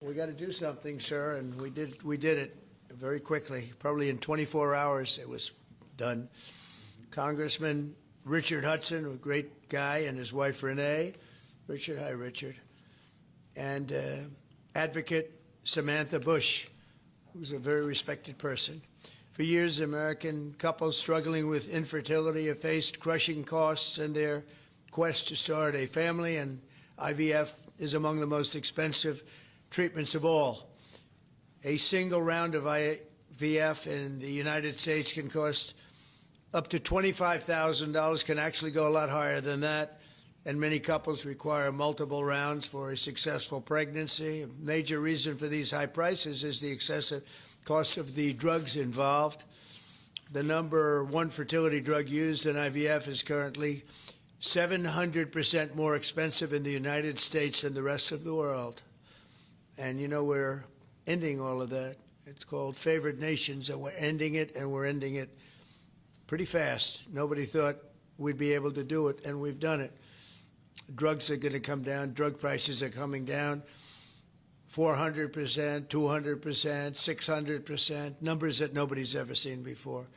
We got to do something, sir, and we did it very quickly. Probably in 24 hours it was done. Congressman Richard Hudson, a great guy, and his wife Renee. Richard, hi, Richard. And advocate Samantha Bush, who's a very respected person. For years, American couples struggling with infertility have faced crushing costs in their quest to start a family, and IVF is among the most expensive treatments of all. A single round of IVF in the United States can cost up to $25,000, can actually go a lot higher than that, and many couples require multiple rounds for a successful pregnancy. A major reason for these high prices is the excessive cost of the drugs involved. The number one fertility drug used in IVF is currently 700% more expensive in the United States than the rest of the world. And, you know, we're ending all of that. It's called favored nations, and we're ending it, and we're ending it pretty fast. Nobody thought we'd be able to do it, and we've done it. Drugs are going to come down. Drug prices are coming down 400%, 200%, 600%, numbers that nobody's ever seen before.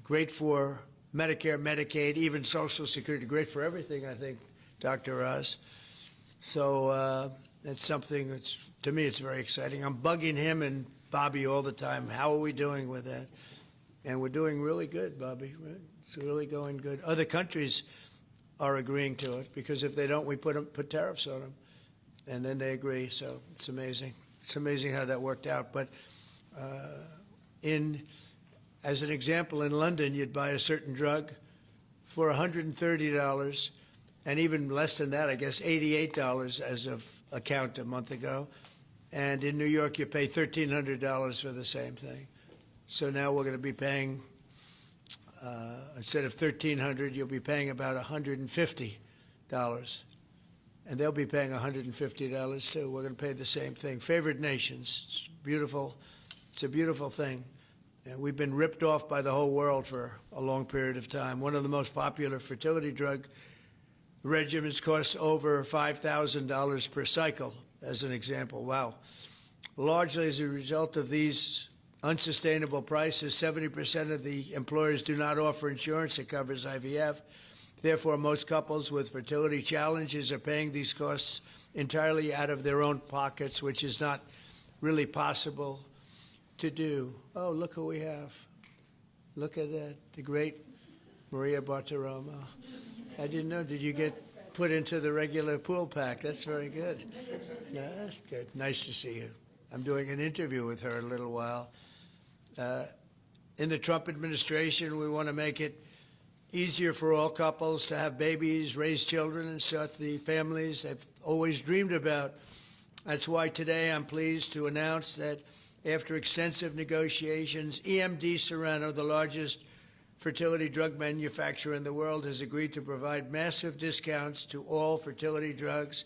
Great for Medicare, Medicaid, even Social Security. Great for everything, I think, Dr. Oz. So it's something that's, to me, it's very exciting. I'm bugging him and Bobby all the time. How are we doing with that? And we're doing really good, Bobby. Right? It's really going good. Other countries are agreeing to it because if they don't, we put tariffs on them, and then they agree. So it's amazing. It's amazing how that worked out. But as an example, in London, you'd buy a certain drug for $130, and even less than that, I guess, $88 as of a count a month ago. And in New York, you pay $1,300 for the same thing. So now we're going to be paying, instead of $1,300, you'll be paying about $150. And they'll be paying $150 too. We're going to pay the same thing. Favored nations. It's beautiful. It's a beautiful thing. And we've been ripped off by the whole world for a long period of time. One of the most popular fertility drug regimens costs over $5,000 per cycle, as an example. Wow. Largely as a result of these unsustainable prices, 70% of the employers do not offer insurance that covers IVF. Therefore, most couples with fertility challenges are paying these costs entirely out of their own pockets, which is not really possible to do. Oh, look who we have. Look at that, the great Maria Bartiromo. I didn't know. Did you get put into the regular pool pack? That's very good. No, that's good. Nice to see you. I'm doing an interview with her in a little while. In the Trump administration, we want to make it easier for all couples to have babies, raise children, and start the families they've always dreamed about. That's why today I'm pleased to announce that after extensive negotiations, EMD Serono, the largest fertility drug manufacturer in the world, has agreed to provide massive discounts to all fertility drugs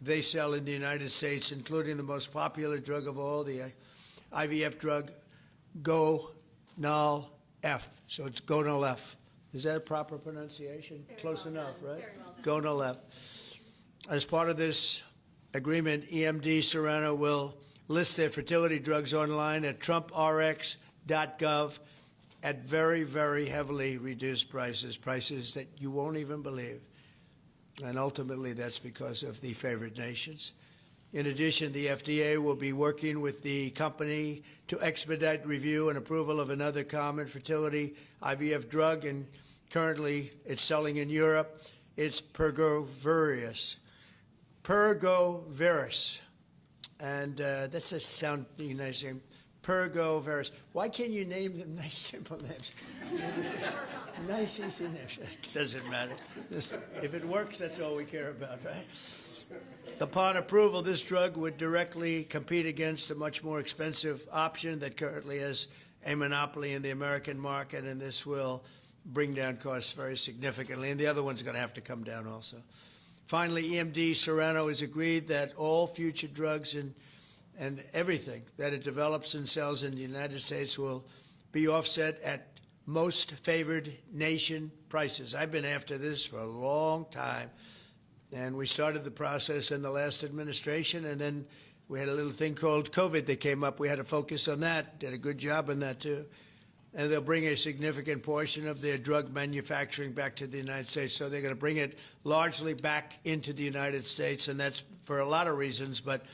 they sell in the United States, including the most popular drug of all, the IVF drug Gonal-F. So it's Gonal-F. Is that a proper pronunciation? Very Close well enough, done. right? Very well done. Gonal-F. As part of this agreement, EMD Serono will list their fertility drugs online at trumprx.gov at very, very heavily reduced prices, prices that you won't even believe. And ultimately, that's because of the favored nations. In addition, the FDA will be working with the company to expedite review and approval of another common fertility IVF drug, and currently it's selling in Europe. It's Pergoveris. Pergoveris. And that's a sounding nice name. Pergoveris. Why can't you name them nice, simple names? Nice, easy names. It doesn't matter. If it works, that's all we care about, right? Upon approval, this drug would directly compete against a much more expensive option that currently has a monopoly in the American market, and this will bring down costs very significantly. And the other one's going to have to come down also. Finally, EMD Serono has agreed that all future drugs and everything that it develops and sells in the United States will be offset at most favored nation prices. I've been after this for a long time. And we started the process in the last administration, and then We had a little thing called COVID that came up. We had to focus on that, did a good job on that too. And they'll bring a significant portion of their drug manufacturing back to the United States. So they're going to bring it largely back into the United States, and that's for a lot of reasons, but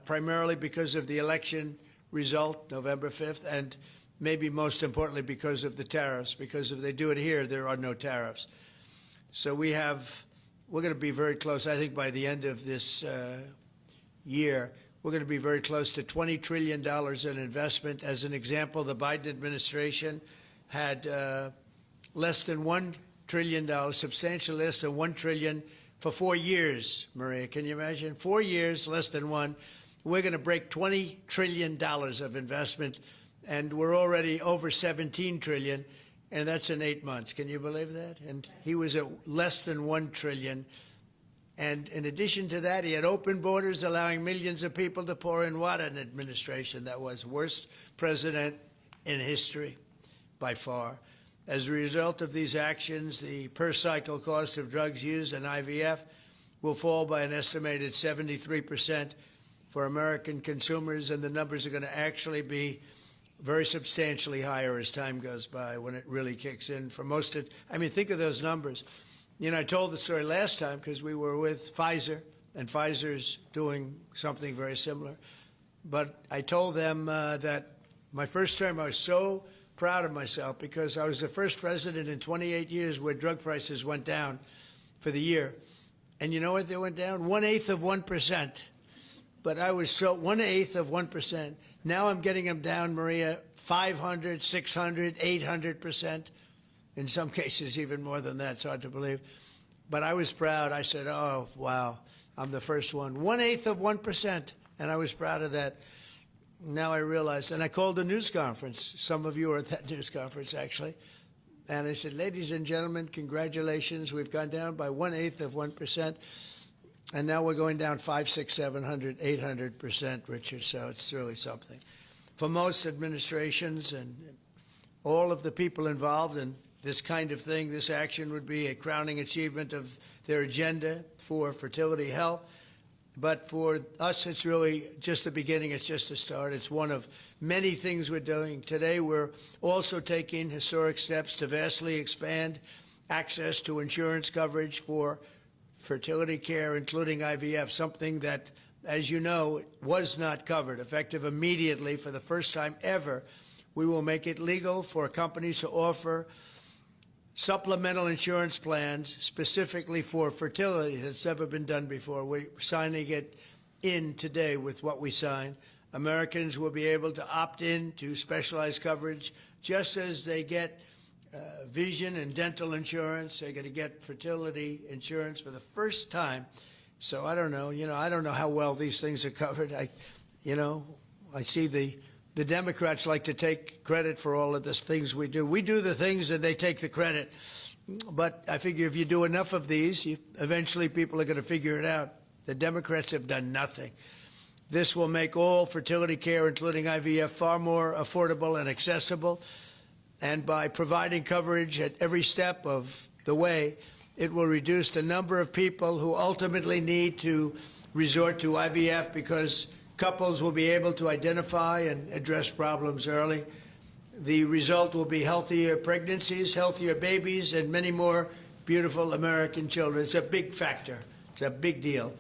primarily because of the election result, November 5th, and maybe most importantly because of the tariffs, because if they do it here, there are no tariffs. So we're going to be very close, I think by the end of this year, we're going to be very close to $20 trillion in investment. As an example, the Biden administration had less than $1 trillion, substantially less than $1 trillion for 4 years, Maria. Can you imagine? 4 years, less than one. We're going to break $20 trillion of investment, and we're already over $17 trillion, and that's in 8 months. Can you believe that? And he was at less than $1 trillion. And in addition to that, he had open borders, allowing millions of people to pour in. What an administration that was. Worst president in history, by far. As a result of these actions, the per-cycle cost of drugs used in IVF will fall by an estimated 73% for American consumers, and the numbers are going to actually be very substantially higher as time goes by when it really kicks in. For most of, I mean, think of those numbers. You know, I told the story last time because we were with Pfizer, and Pfizer's doing something very similar. But I told them that my first term, I was so proud of myself because I was the first president in 28 years where drug prices went down for the year. And you know what they went down? 1/8 of 1%. But I was so 1/8 of 1%. Now I'm getting them down, Maria, 500, 600, 800%. In some cases, even more than that. It's hard to believe. But I was proud. I said, oh, wow, I'm the first one. 1/8 of 1%. And I was proud of that. Now I realized, and I called a news conference. Some of you were at that news conference, actually. And I said, ladies and gentlemen, congratulations. We've gone down by 1/8 of 1%. And now we're going down 500, 600, 700, 800%, Richard. So it's really something. For most administrations and all of the people involved in this kind of thing, this action would be a crowning achievement of their agenda for fertility health. But for us, it's really just the beginning. It's just the start. It's one of many things we're doing. Today, we're also taking historic steps to vastly expand access to insurance coverage for fertility care, including IVF, something that, as you know, was not covered. Effective immediately, for the first time ever, we will make it legal for companies to offer supplemental insurance plans specifically for fertility. That's never been done before. We're signing it in today with what we sign. Americans will be able to opt in to specialized coverage just as they get vision and dental insurance. They're going to get fertility insurance for the first time. So I don't know. I don't know how well these things are covered. I see the Democrats like to take credit for all of the things we do. We do the things and they take the credit. But I figure if you do enough of these, eventually people are going to figure it out. The Democrats have done nothing. This will make all fertility care, including IVF, far more affordable and accessible. And by providing coverage at every step of the way, it will reduce the number of people who ultimately need to resort to IVF because couples will be able to identify and address problems early. The result will be healthier pregnancies, healthier babies, and many more beautiful American children. It's a big factor. It's a big deal.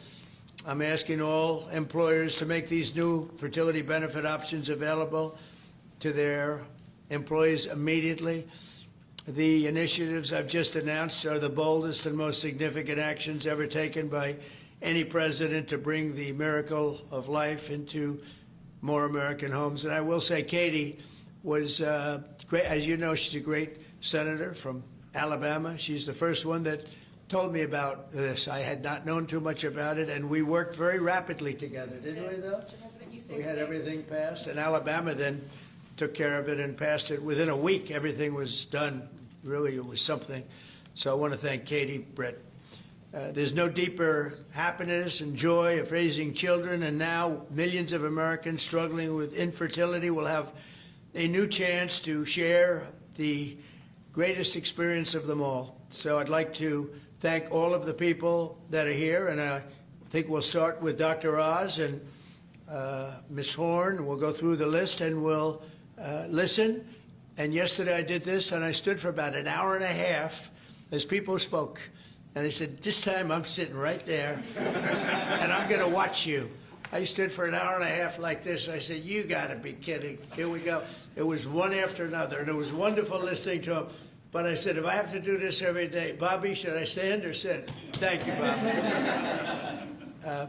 I'm asking all employers to make these new fertility benefit options available to their employees immediately. The initiatives I've just announced are the boldest and most significant actions ever taken by any president to bring the miracle of life into more American homes. And I will say Katie was great. As you know, she's a great senator from Alabama. She's the first one that told me about this. I had not known too much about it, and we worked very rapidly together, didn't we, though? Mr. President, you said we had everything passed, and Alabama then took care of it and passed it. Within a week, everything was done. Really, it was something. So I want to thank Katie, Brett. There's no deeper happiness and joy of raising children, and now millions of Americans struggling with infertility will have a new chance to share the greatest experience of them all. So I'd like to thank all of the people that are here, and I think we'll start with Dr. Oz, and Ms. Horn. We'll go through the list and we'll listen. And yesterday I did this, and I stood for about an hour and a half as people spoke. And I said, this time I'm sitting right there, and I'm going to watch you. I stood for an hour and a half like this. I said, you got to be kidding. Here we go. It was one after another, and it was wonderful listening to them. But I said, if I have to do this every day, Bobby, should I stand or sit? Thank you, Bobby.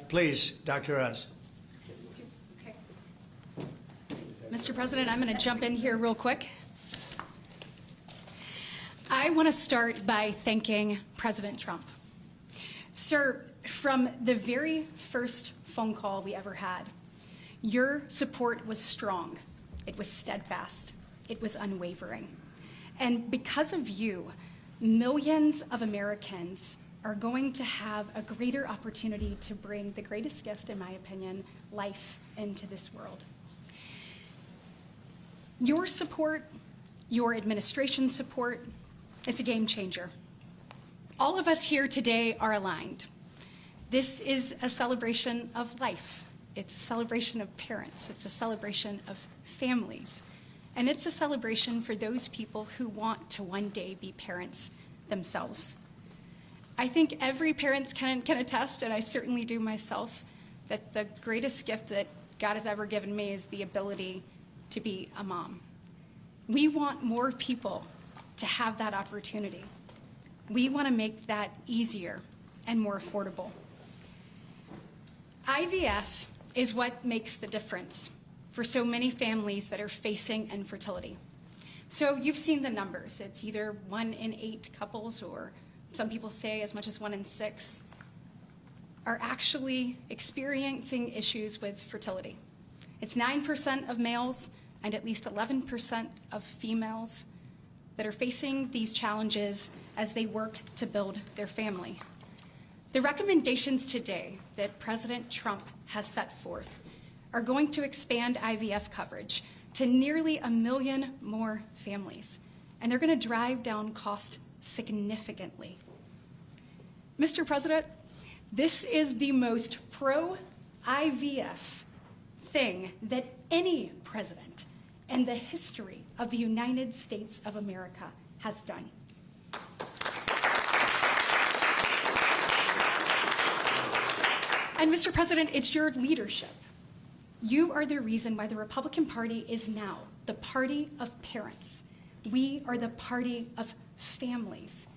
Please, Dr. Oz. Okay. Mr. President, I'm going to jump in here real quick. I want to start by thanking President Trump. Sir, from the very first phone call we ever had, your support was strong, it was steadfast, it was unwavering. And because of you, millions of Americans are going to have a greater opportunity to bring the greatest gift, in my opinion, life into this world. Your support, your administration's support, it's a game changer. All of us here today are aligned. This is a celebration of life. It's a celebration of parents. It's a celebration of families. And it's a celebration for those people who want to one day be parents themselves. I think every parent can attest, and I certainly do myself, that the greatest gift that God has ever given me is the ability to be a mom. We want more people to have that opportunity. We want to make that easier and more affordable. IVF is what makes the difference for so many families that are facing infertility. So you've seen the numbers. It's either 1 in 8 couples, or some people say as much as 1 in 6, are actually experiencing issues with fertility. It's 9% of males and at least 11% of females that are facing these challenges as they work to build their family. The recommendations today that President Trump has set forth are going to expand IVF coverage to nearly 1 million more families, and they're going to drive down cost significantly. Mr. President, this is the most pro-IVF thing that any president in the history of the United States of America has done. And Mr. President, it's your leadership. You are the reason why the Republican Party is now the party of parents. We are the party of families.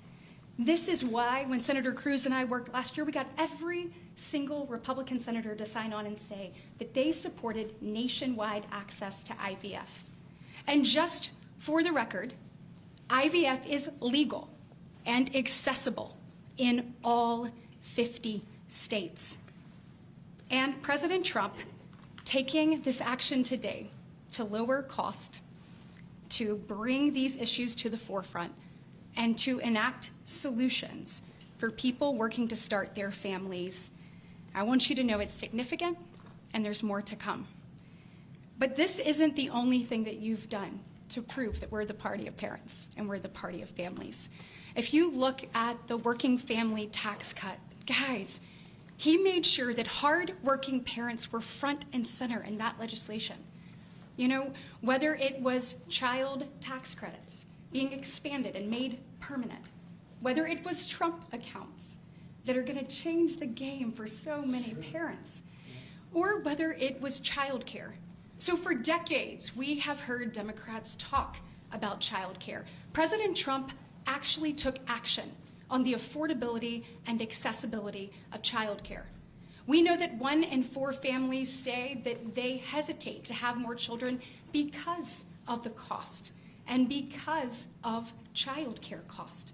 This is why when Senator Cruz and I worked last year, we got every single Republican senator to sign on and say that they supported nationwide access to IVF. And just for the record, IVF is legal and accessible in all 50 states. And President Trump taking this action today to lower cost, to bring these issues to the forefront, and to enact solutions for people working to start their families. I want you to know it's significant, and there's more to come. But this isn't the only thing that you've done to prove that we're the party of parents and we're the party of families. If you look at the working family tax cut, guys, he made sure that hard-working parents were front and center in that legislation. You know, whether it was child tax credits being expanded and made permanent, whether it was Trump accounts that are going to change the game for so many parents, or whether it was childcare. So for decades, we have heard Democrats talk about childcare. President Trump actually took action on the affordability and accessibility of childcare. We know that 1 in 4 families say that they hesitate to have more children because of the cost and because of childcare cost.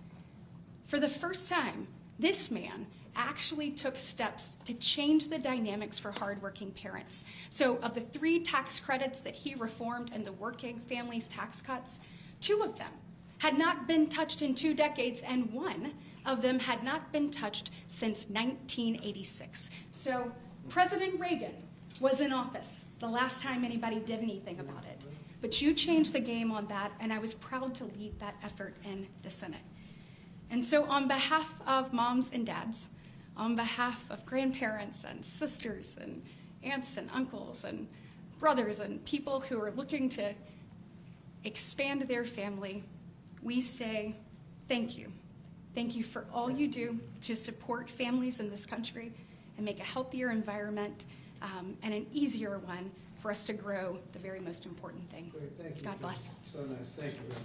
For the first time, this man actually took steps to change the dynamics for hardworking parents. So of the 3 tax credits that he reformed and the working families tax cuts, 2 of them had not been touched in 2 decades, and 1 of them had not been touched since 1986. So President Reagan was in office the last time anybody did anything about it. But you changed the game on that, and I was proud to lead that effort in the Senate. And so on behalf of moms and dads, on behalf of grandparents and sisters and aunts and uncles and brothers and people who are looking to expand their family, we say thank you. Thank you for all you do to support families in this country and make a healthier environment and an easier one for us to grow the very most important thing. Great, thank you. God bless. So nice. Thank you very much.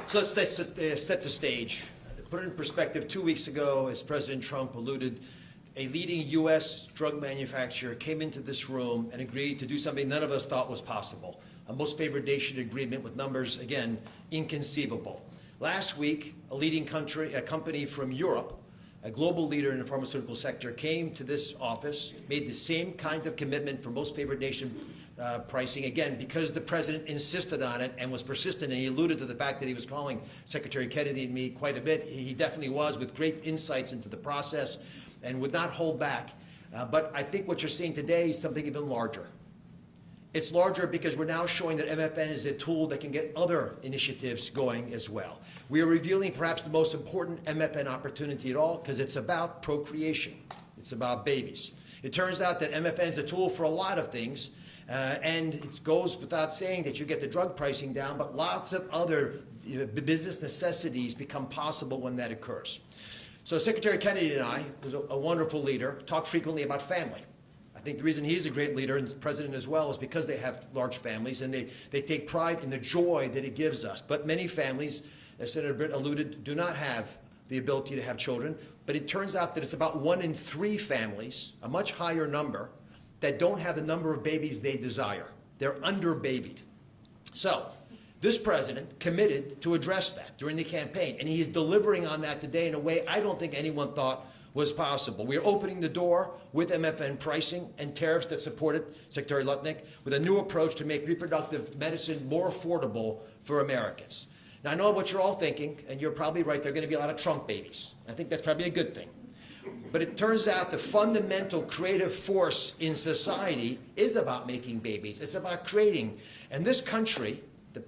So let's set the stage. Put it in perspective, 2 weeks ago, as President Trump alluded, a leading U.S. drug manufacturer came into this room and agreed to do something none of us thought was possible. A most favored nation agreement with numbers, again, inconceivable. Last week, a company from Europe, a global leader in the pharmaceutical sector, came to this office, made the same kind of commitment for most favored nation pricing, again, because the president insisted on it and was persistent, and he alluded to the fact that he was calling Secretary Kennedy and me quite a bit. He definitely was, with great insights into the process, and would not hold back. But I think what you're seeing today is something even larger. It's larger because we're now showing that MFN is a tool that can get other initiatives going as well. We are revealing perhaps the most important MFN opportunity at all, because it's about procreation. It's about babies. It turns out that MFN is a tool for a lot of things, and it goes without saying that you get the drug pricing down, but lots of other business necessities become possible when that occurs. So Secretary Kennedy and I, who's a wonderful leader, talk frequently about family. I think the reason he's a great leader, and the president as well, is because they have large families and they take pride in the joy that it gives us. But many families, as Senator Britt alluded, do not have the ability to have children. But it turns out that it's about 1 in 3 families, a much higher number, that don't have the number of babies they desire. They're under-babied. So this president committed to address that during the campaign, and he is delivering on that today in a way I don't think anyone thought was possible. We are opening the door with MFN pricing and tariffs that supported Secretary Lutnick with a new approach to make reproductive medicine more affordable for Americans. Now, I know what you're all thinking, and you're probably right, there are going to be a lot of Trump babies. I think that's probably a good thing. But it turns out the fundamental creative force in society is about making babies. It's about creating. And this country,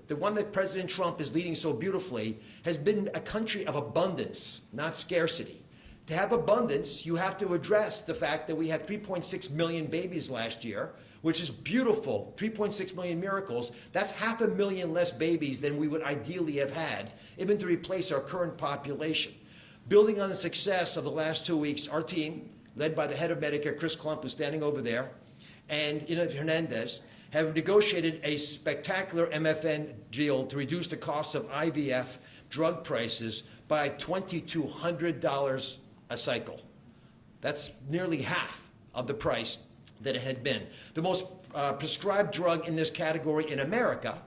the one that President Trump is leading so beautifully, has been a country of abundance, not scarcity. To have abundance, you have to address the fact that we had 3.6 million babies last year, which is beautiful, 3.6 million miracles. That's 500,000 less babies than we would ideally have had, even to replace our current population. Building on the success of the last 2 weeks, our team, led by the head of Medicare, Chris Klump, who's standing over there, and Ina Hernandez, have negotiated a spectacular MFN deal to reduce the cost of IVF drug prices by $2,200 a cycle. That's nearly half of the price that it had been. The most prescribed drug in this category in America,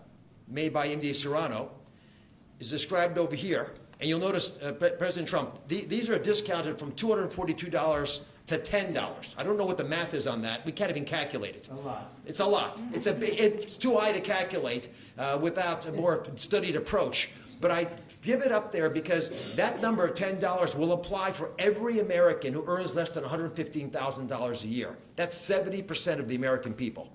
made by MD Serrano, is described over here. And you'll notice, President Trump, these are discounted from $242 to $10. I don't know what the math is on that. We can't even calculate it. A lot. It's a lot. It's too high to calculate without a more studied approach. But I give it up there because that number of $10 will apply for every American who earns less than $115,000 a year. That's 70% of the American people.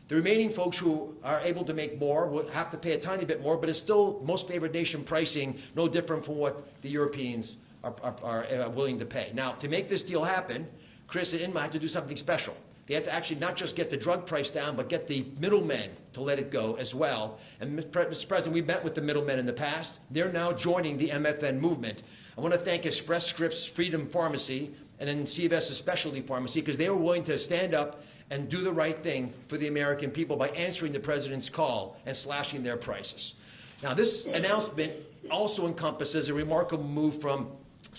The remaining folks who are able to make more will have to pay a tiny bit more, but it's still most favored nation pricing, no different from what the Europeans are willing to pay. Now, to make this deal happen, Chris and Inma had to do something special. They had to actually not just get the drug price down, but get the middlemen to let it go as well. And Mr. President, we've met with the middlemen in the past. They're now joining the MFN movement. I want to thank Express Scripts Freedom Pharmacy and then CVS's Specialty Pharmacy, because they were willing to stand up and do the right thing for the American people by answering the president's call and slashing their prices. Now, this announcement also encompasses a remarkable move from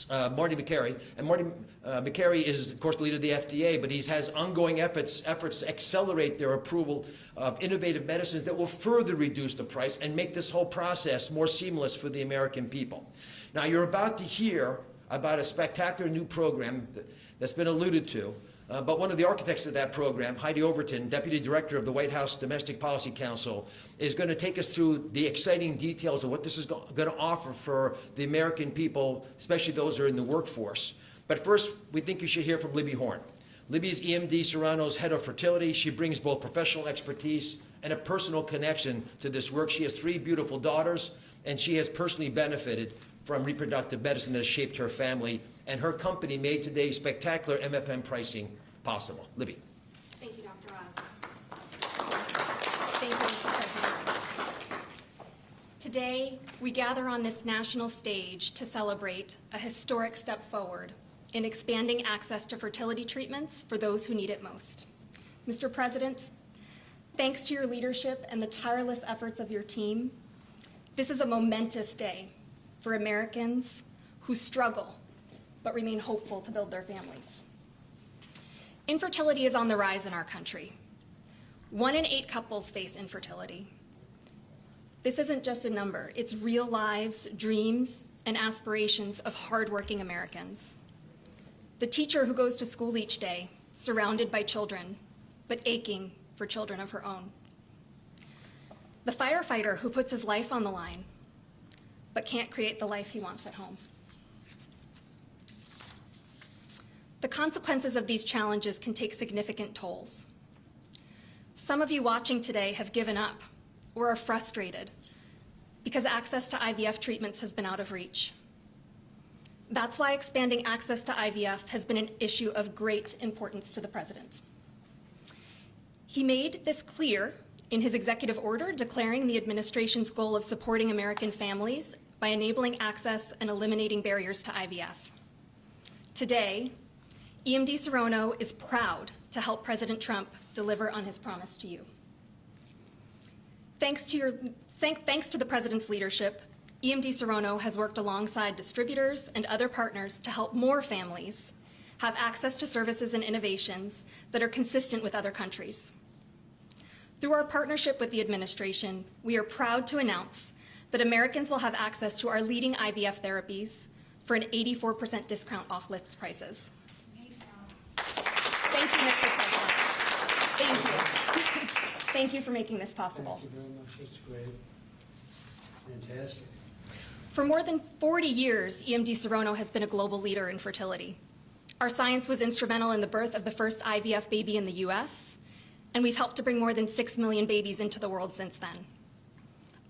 Marty Makary. And Marty Makary is, of course, the leader of the FDA, but he has ongoing efforts to accelerate their approval of innovative medicines that will further reduce the price and make this whole process more seamless for the American people. Now, you're about to hear about a spectacular new program that's been alluded to, but one of the architects of that program, Heidi Overton, Deputy Director of the White House Domestic Policy Council, is going to take us through the exciting details of what this is going to offer for the American people, especially those who are in the workforce. But first, we think you should hear from Libby Horn. Libby is EMD Serrano's head of fertility. She brings both professional expertise and a personal connection to this work. She has 3 beautiful daughters, and she has personally benefited from reproductive medicine that has shaped her family, and her company made today's spectacular MFM pricing possible. Libby. Thank you, Dr. Oz. Thank you, Mr. President. Today, we gather on this national stage to celebrate a historic step forward in expanding access to fertility treatments for those who need it most. Mr. President, thanks to your leadership and the tireless efforts of your team, this is a momentous day for Americans who struggle but remain hopeful to build their families. Infertility is on the rise in our country. 1 in 8 couples face infertility. This isn't just a number, it's real lives, dreams, and aspirations of hardworking Americans. The teacher who goes to school each day, surrounded by children, but aching for children of her own. The firefighter who puts his life on the line, but can't create the life he wants at home. The consequences of these challenges can take significant tolls. Some of you watching today have given up or are frustrated because access to IVF treatments has been out of reach. That's why expanding access to IVF has been an issue of great importance to the President. He made this clear in his executive order declaring the administration's goal of supporting American families by enabling access and eliminating barriers to IVF. Today, EMD Serono is proud to help President Trump deliver on his promise to you. Thanks to the President's leadership, EMD Serono has worked alongside distributors and other partners to help more families have access to services and innovations that are consistent with other countries. Through our partnership with the administration, we are proud to announce that Americans will have access to our leading IVF therapies for an 84% discount off list prices. That's amazing. Thank you, Mr. President. Thank you. Thank you for making this possible. Thank you very much. That's great. Fantastic. For more than 40 years, EMD Serono has been a global leader in fertility. Our science was instrumental in the birth of the first IVF baby in the US, and we've helped to bring more than 6 million babies into the world since then.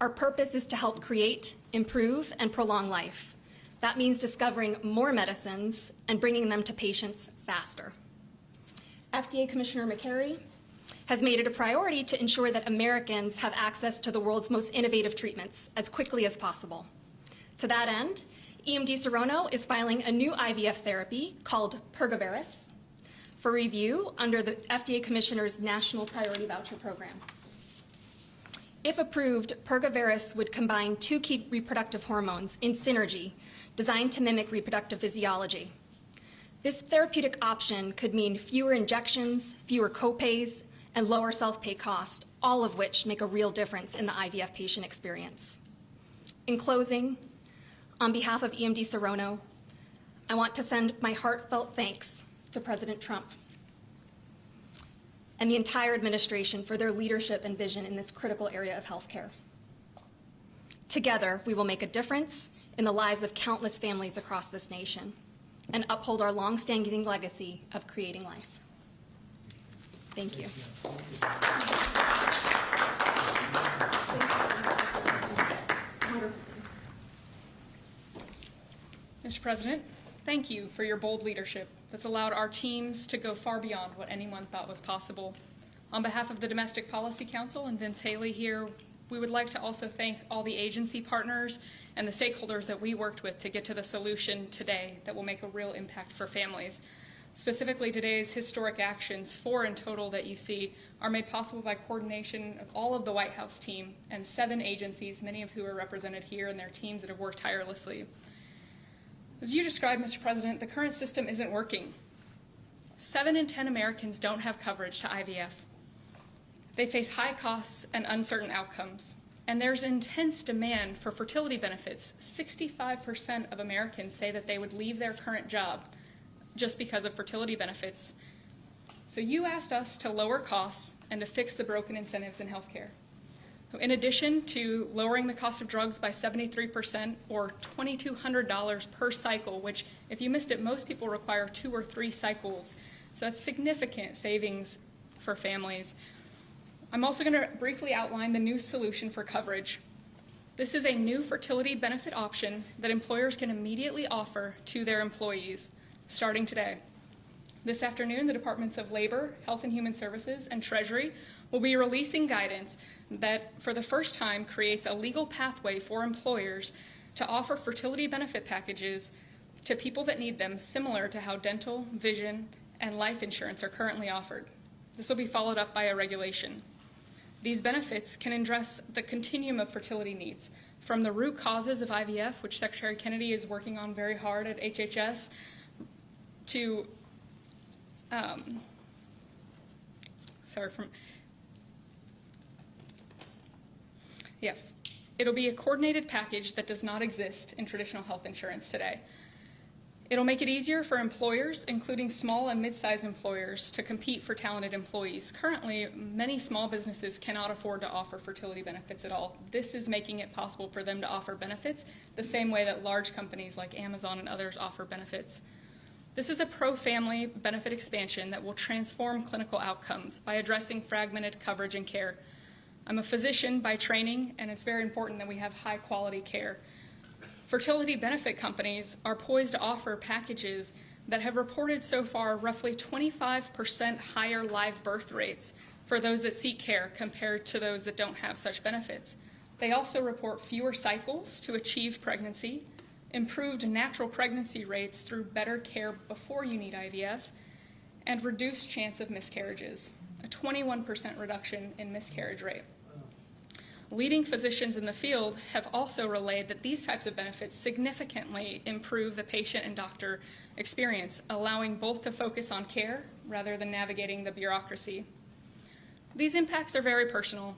Our purpose is to help create, improve, and prolong life. That means discovering more medicines and bringing them to patients faster. FDA Commissioner McCary has made it a priority to ensure that Americans have access to the world's most innovative treatments as quickly as possible. To that end, EMD Serono is filing a new IVF therapy called Pergoveris for review under the FDA Commissioner's National Priority Voucher Program. If approved, Pergoveris would combine 2 key reproductive hormones in synergy designed to mimic reproductive physiology. This therapeutic option could mean fewer injections, fewer copays, and lower self-pay cost, all of which make a real difference in the IVF patient experience. In closing, on behalf of EMD Serono, I want to send my heartfelt thanks to President Trump and the entire administration for their leadership and vision in this critical area of healthcare. Together, we will make a difference in the lives of countless families across this nation and uphold our long-standing legacy of creating life. Thank you. Mr. President, thank you for your bold leadership that's allowed our teams to go far beyond what anyone thought was possible. On behalf of the Domestic Policy Council and Vince Haley here, we would like to also thank all the agency partners and the stakeholders that we worked with to get to the solution today that will make a real impact for families. Specifically, today's historic actions, 4 in total that you see, are made possible by coordination of all of the White House team and 7 agencies, many of who are represented here, and their teams that have worked tirelessly. As you described, Mr. President, the current system isn't working. 7 in 10 Americans don't have coverage to IVF. They face high costs and uncertain outcomes. And there's intense demand for fertility benefits. 65% of Americans say that they would leave their current job just because of fertility benefits. So you asked us to lower costs and to fix the broken incentives in healthcare. In addition to lowering the cost of drugs by 73% or $2,200 per cycle, which if you missed it, most people require 2 or 3 cycles. So that's significant savings for families. I'm also going to briefly outline the new solution for coverage. This is a new fertility benefit option that employers can immediately offer to their employees starting today. This afternoon, the Departments of Labor, Health and Human Services, and Treasury will be releasing guidance that, for the first time, creates a legal pathway for employers to offer fertility benefit packages to people that need them, similar to how dental, vision, and life insurance are currently offered. This will be followed up by a regulation. These benefits can address the continuum of fertility needs, from the root causes of IVF, which Secretary Kennedy is working on very hard at HHS, to it'll be a coordinated package that does not exist in traditional health insurance today. It'll make it easier for employers, including small and mid-sized employers, to compete for talented employees. Currently, many small businesses cannot afford to offer fertility benefits at all. This is making it possible for them to offer benefits the same way that large companies like Amazon and others offer benefits. This is a pro-family benefit expansion that will transform clinical outcomes by addressing fragmented coverage and care. I'm a physician by training, and it's very important that we have high-quality care. Fertility benefit companies are poised to offer packages that have reported so far roughly 25% higher live birth rates for those that seek care compared to those that don't have such benefits. They also report fewer cycles to achieve pregnancy, improved natural pregnancy rates through better care before you need IVF, and reduced chance of miscarriages, a 21% reduction in miscarriage rate. Leading physicians in the field have also relayed that these types of benefits significantly improve the patient and doctor experience, allowing both to focus on care rather than navigating the bureaucracy. These impacts are very personal.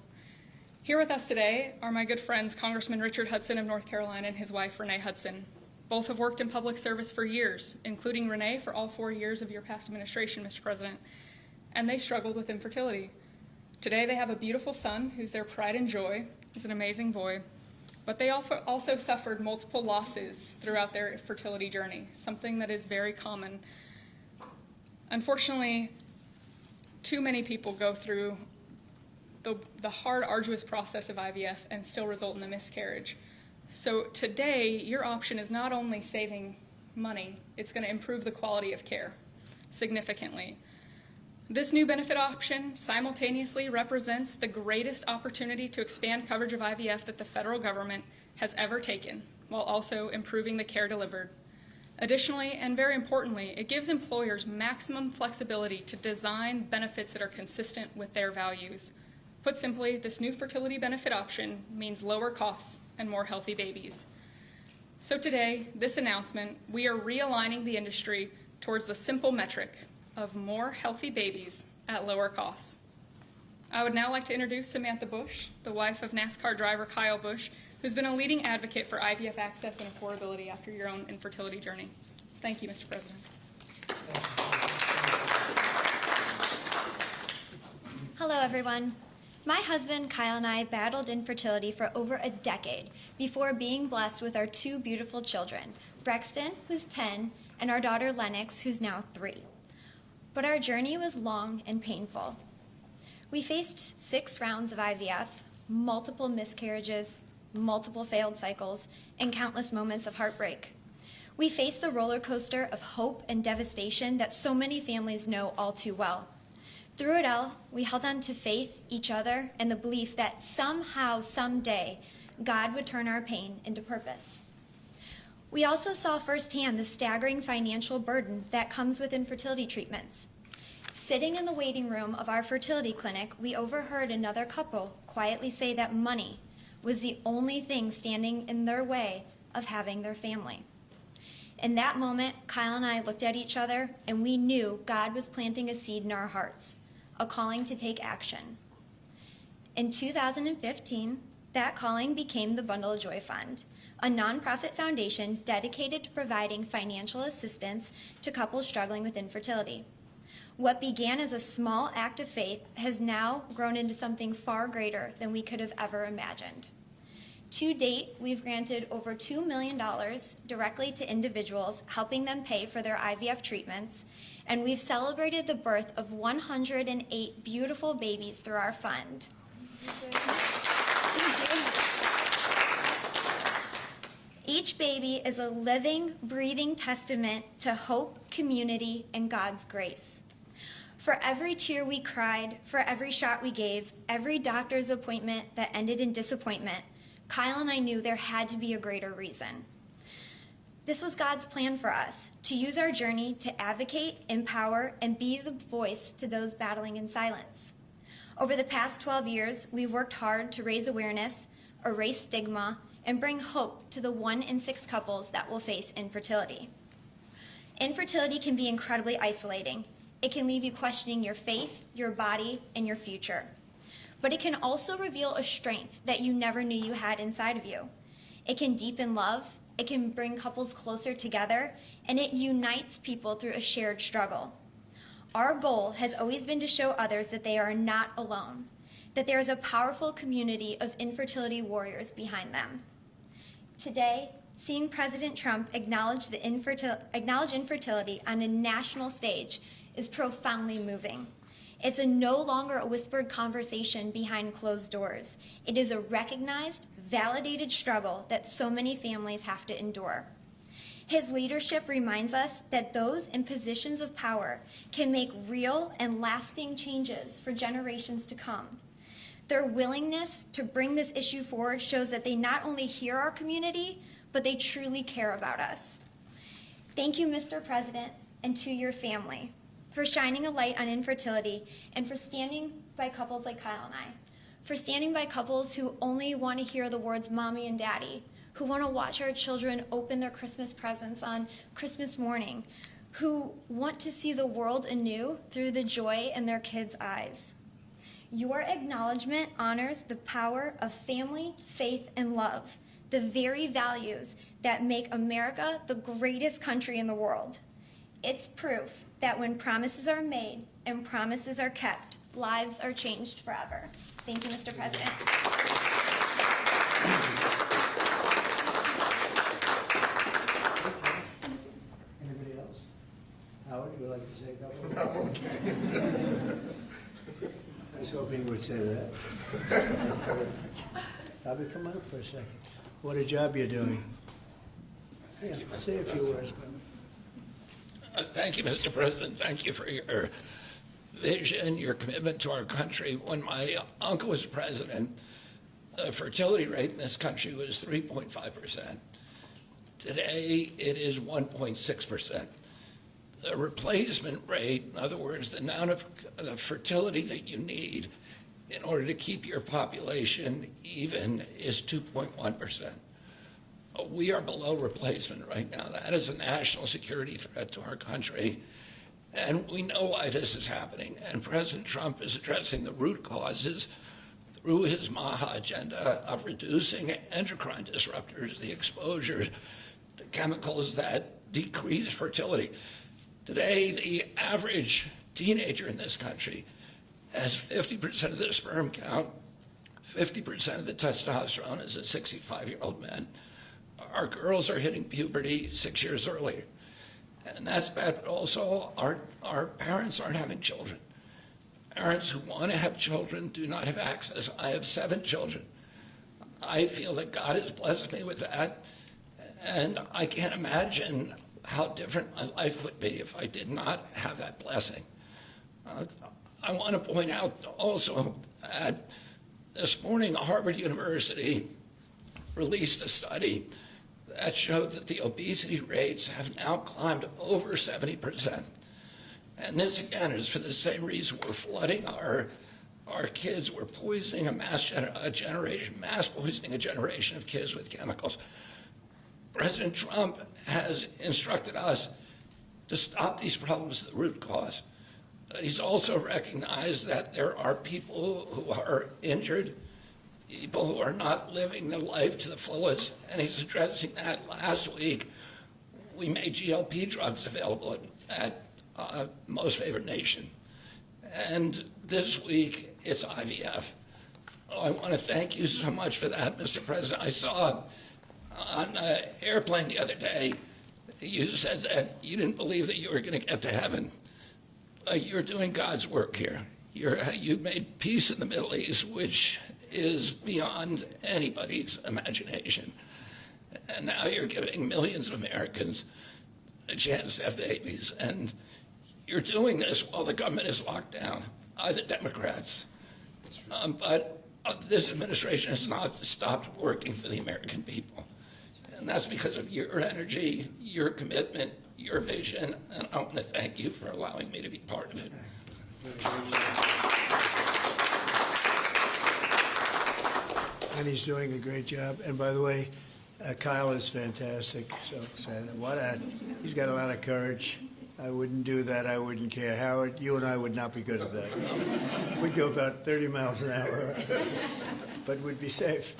Here with us today are my good friends, Congressman Richard Hudson of North Carolina and his wife, Renee Hudson. Both have worked in public service for years, including Renee for all 4 years of your past administration, Mr. President, and they struggled with infertility. Today they have a beautiful son who's their pride and joy. He's an amazing boy. But they also suffered multiple losses throughout their fertility journey, something that is very common. Unfortunately, too many people go through the hard, arduous process of IVF and still result in a miscarriage. So today, your option is not only saving money, it's going to improve the quality of care significantly. This new benefit option simultaneously represents the greatest opportunity to expand coverage of IVF that the federal government has ever taken, while also improving the care delivered. Additionally, and very importantly, it gives employers maximum flexibility to design benefits that are consistent with their values. Put simply, this new fertility benefit option means lower costs and more healthy babies. So today, this announcement, we are realigning the industry towards the simple metric of more healthy babies at lower costs. I would now like to introduce Samantha Bush, the wife of NASCAR driver Kyle Busch, who's been a leading advocate for IVF access and affordability after your own infertility journey. Thank you, Mr. President. Hello, everyone. My husband, Kyle, and I battled infertility for over a decade before being blessed with our 2 beautiful children, Brexton, who's 10, and our daughter, Lennox, who's now 3. But our journey was long and painful. We faced 6 rounds of IVF, multiple miscarriages, multiple failed cycles, and countless moments of heartbreak. We faced the roller coaster of hope and devastation that so many families know all too well. Through it all, we held on to faith, each other, and the belief that somehow, someday, God would turn our pain into purpose. We also saw firsthand the staggering financial burden that comes with infertility treatments. Sitting in the waiting room of our fertility clinic, we overheard another couple quietly say that money was the only thing standing in their way of having their family. In that moment, Kyle and I looked at each other, and we knew God was planting a seed in our hearts, a calling to take action. In 2015, that calling became the Bundle of Joy Fund, a nonprofit foundation dedicated to providing financial assistance to couples struggling with infertility. What began as a small act of faith has now grown into something far greater than we could have ever imagined. To date, we've granted over $2 million directly to individuals, helping them pay for their IVF treatments, and we've celebrated the birth of 108 beautiful babies through our fund. Each baby is a living, breathing testament to hope, community, and God's grace. For every tear we cried, for every shot we gave, every doctor's appointment that ended in disappointment, Kyle and I knew there had to be a greater reason. This was God's plan for us, to use our journey to advocate, empower, and be the voice to those battling in silence. Over the past 12 years, we've worked hard to raise awareness, erase stigma, and bring hope to the 1 in 6 couples that will face infertility. Infertility can be incredibly isolating. It can leave you questioning your faith, your body, and your future. But it can also reveal a strength that you never knew you had inside of you. It can deepen love, it can bring couples closer together, and it unites people through a shared struggle. Our goal has always been to show others that they are not alone, that there is a powerful community of infertility warriors behind them. Today, seeing President Trump acknowledge infertility on a national stage is profoundly moving. It's no longer a whispered conversation behind closed doors. It is a recognized, validated struggle that so many families have to endure. His leadership reminds us that those in positions of power can make real and lasting changes for generations to come. Their willingness to bring this issue forward shows that they not only hear our community, but they truly care about us. Thank you, Mr. President, and to your family for shining a light on infertility and for standing by couples like Kyle and I, for standing by couples who only want to hear the words mommy and daddy, who want to watch our children open their Christmas presents on Christmas morning, who want to see the world anew through the joy in their kids' eyes. Your acknowledgement honors the power of family, faith, and love, the very values that make America the greatest country in the world. It's proof that when promises are made and promises are kept, lives are changed forever. Thank you, Mr. President. Anybody else? Howard, you would like to say a couple? No. I was hoping you would say that. Bobby, come on up for a second. What a job you're doing. Yeah, say a few words, Bobby. Thank you, Mr. President. Thank you for your vision, your commitment to our country. When my uncle was president, the fertility rate in this country was 3.5%. Today, it is 1.6%. The replacement rate, in other words, the amount of fertility that you need in order to keep your population even, is 2.1%. We are below replacement right now. That is a national security threat to our country. And we know why this is happening. And President Trump is addressing the root causes through his MAHA agenda of reducing endocrine disruptors, the exposure to chemicals that decrease fertility. Today, the average teenager in this country has 50% of the sperm count, 50% of the testosterone as a 65-year-old man. Our girls are hitting puberty 6 years earlier. And that's bad, but also our parents aren't having children. Parents who want to have children do not have access. I have 7 children. I feel that God has blessed me with that, and I can't imagine how different my life would be if I did not have that blessing. I want to point out also that this morning Harvard University released a study that showed that the obesity rates have now climbed over 70%. And this, again, is for the same reason we're flooding our kids. We're poisoning mass poisoning a generation of kids with chemicals. President Trump has instructed us to stop these problems at the root cause. He's also recognized that there are people who are injured, people who are not living their life to the fullest, and he's addressing that. Last week, we made GLP drugs available at Most Favored Nation. And this week, it's IVF. I want to thank you so much for that, Mr. President. I saw on an airplane the other day, you said that you didn't believe that you were going to get to heaven. You're doing God's work here. You've made peace in the Middle East, which is beyond anybody's imagination. And now you're giving millions of Americans a chance to have babies. And you're doing this while the government is locked down by the Democrats. But this administration has not stopped working for the American people. And that's because of your energy, your commitment, your vision. And I want to thank you for allowing me to be part of it. And he's doing a great job. And by the way, Kyle is fantastic. So he's got a lot of courage. I wouldn't do that. I wouldn't care. Howard, you and I would not be good at that. We'd go about 30 miles an hour, but we'd be safe.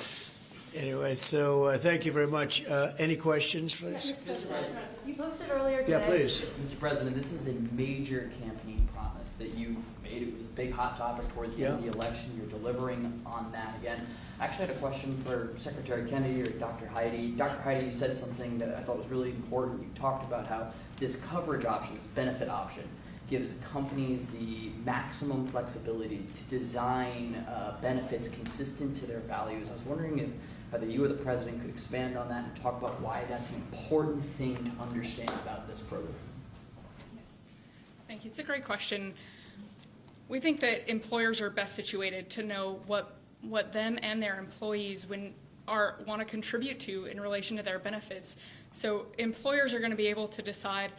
Anyway, so thank you very much. Any questions, please? Mr. President, you posted earlier today. Yeah, please. Mr. President, this is a major campaign promise that you made. It was a big hot topic towards the end of the election. You're delivering on that again. I actually had a question for Secretary Kennedy or Dr. Heidi. Dr. Heidi, you said something that I thought was really important. You talked about how this coverage option, this benefit option, gives companies the maximum flexibility to design benefits consistent to their values. I was wondering if either you or the President could expand on that and talk about why that's an important thing to understand about this program. Thank you. It's a great question. We think that employers are best situated to know what them and their employees want to contribute to in relation to their benefits. So employers are going to be able to decide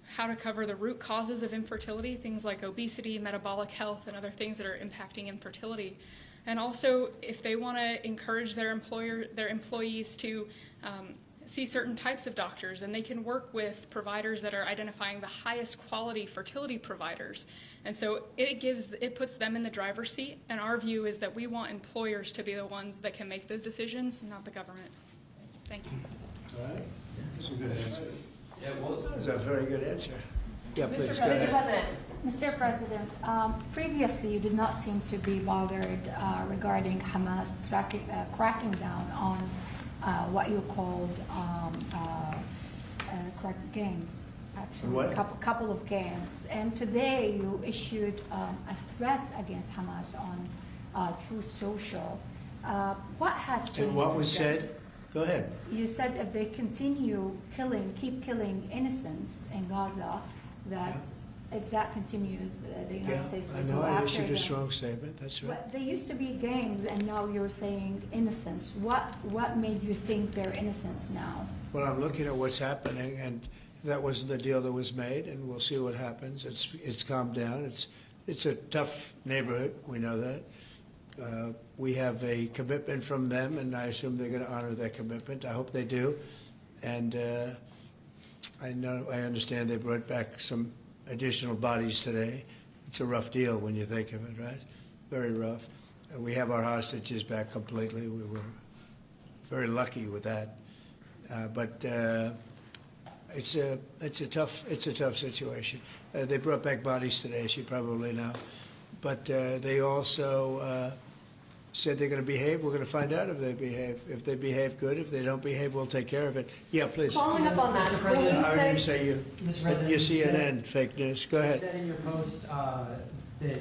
how to cover the root causes of infertility, things like obesity, metabolic health, and other things that are impacting infertility. And also, if they want to encourage their employees to see certain types of doctors, and they can work with providers that are identifying the highest quality fertility providers. And so it puts them in the driver's seat, and our view is that we want employers to be the ones that can make those decisions, not the government. Thank you. All right. That's a good answer. Yeah, it was. That's a very good answer. Yeah, please, go Mr. ahead. President. Mr. President, previously you did not seem to be bothered regarding Hamas cracking down on what you called gangs. Actually, What? Couple of gangs. And today you issued a threat against Hamas on Truth Social. What has changed? And what was since then? said? Go ahead. You said if they continue keep killing innocents in Gaza, that if that continues, the United States I will know go I after issued a them. strong statement. That's right. But they used to be gangs, and now you're saying innocents. What made you think they're innocents now? Well, I'm looking at what's happening, and that wasn't the deal that was made, and we'll see what happens. It's calmed down. It's a tough neighborhood. We know that. We have a commitment from them, and I assume they're going to honor that commitment. I hope they do. And I understand they brought back some additional bodies today. It's a rough deal when you think of it, right? Very rough. We have our hostages back completely. We were very lucky with that. But it's a tough situation. They brought back bodies today, as you probably know. But they also said they're going to behave. We're going to find out if they behave. If they behave good, if they don't behave, we'll take care of it. Yeah, please. Following up on that, when you I didn't said, say you. Mr. President, You you CNN fake news. Go you ahead. said in your post that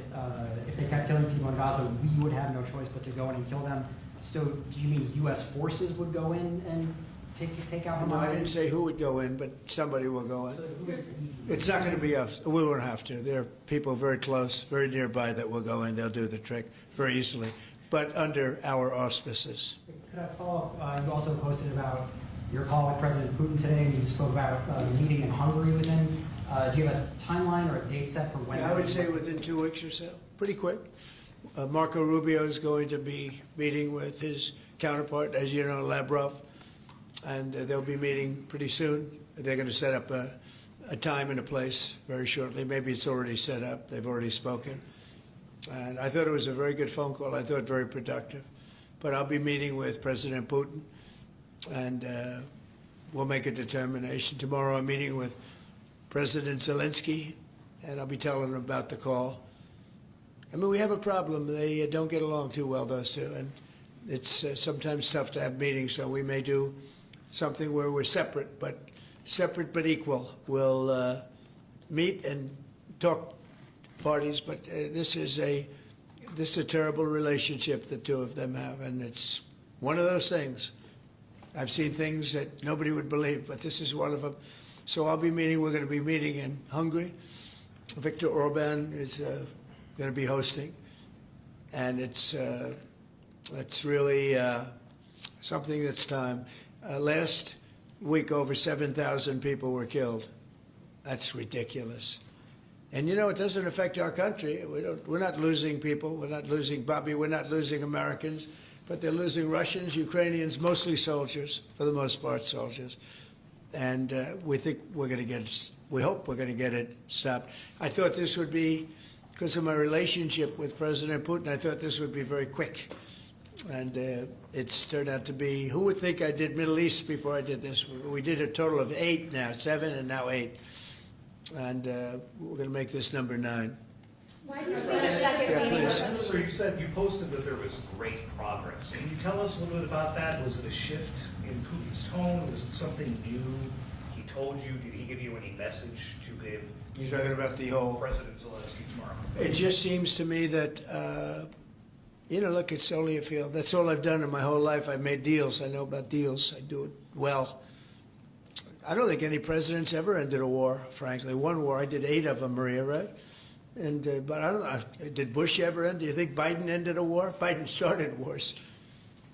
if they kept killing people in Gaza, we would have no choice but to go in and kill them. So do you mean U.S. forces would go in and take out Hamas? No, I didn't say who would go in, but somebody will go in. It's not going to be us. We won't have to. There are people very close, very nearby that will go in. They'll do the trick very easily, but under our auspices. Could I follow up? You also posted about your call with President Putin today, and you spoke about the meeting in Hungary with him. Do you have a timeline or a date set for when? Yeah, I would say within 2 weeks or so, pretty quick. Marco Rubio is going to be meeting with his counterpart, as you know, Lavrov, and they'll be meeting pretty soon. They're going to set up a time and a place very shortly. Maybe it's already set up. They've already spoken. And I thought it was a very good phone call. I thought very productive. But I'll be meeting with President Putin, and we'll make a determination. Tomorrow I'm meeting with President Zelensky, and I'll be telling him about the call. I mean, we have a problem. They don't get along too well, those two, and it's sometimes tough to have meetings, so we may do something where we're separate but equal. We'll meet and talk parties, but this is a terrible relationship the two of them have, and it's one of those things. I've seen things that nobody would believe, but this is one of them. So we're going to be meeting in Hungary. Viktor Orban is going to be hosting. And it's really something that's time. Last week, over 7,000 people were killed. That's ridiculous. And you know, it doesn't affect our country. We're not losing people. We're not losing Bobby. We're not losing Americans. But they're losing Russians, Ukrainians, mostly soldiers, for the most part, soldiers. And we think we're going to get. We hope we're going to get it stopped. I thought this would be, because of my relationship with President Putin, I thought this would be very quick. And it's turned out to be, who would think I did Middle East before I did this? We did a total of 8 now, 7 and now 8. And we're going to make this number 9. Why do you think a second meeting? So you said you posted that there was great progress. Can you tell us a little bit about that? Was it a shift in Putin's tone? Was it something new he told you? Did he give you any message to give? You're talking about the whole President Zelensky tomorrow. It just seems to me that, you know, look, it's only a field. That's all I've done in my whole life. I've made deals. I know about deals. I do it well. I don't think any president's ever ended a war, frankly. One war, I did 8 of them, Maria, right? And but I don't know, did Bush ever end? Do you think Biden ended a war? Biden started wars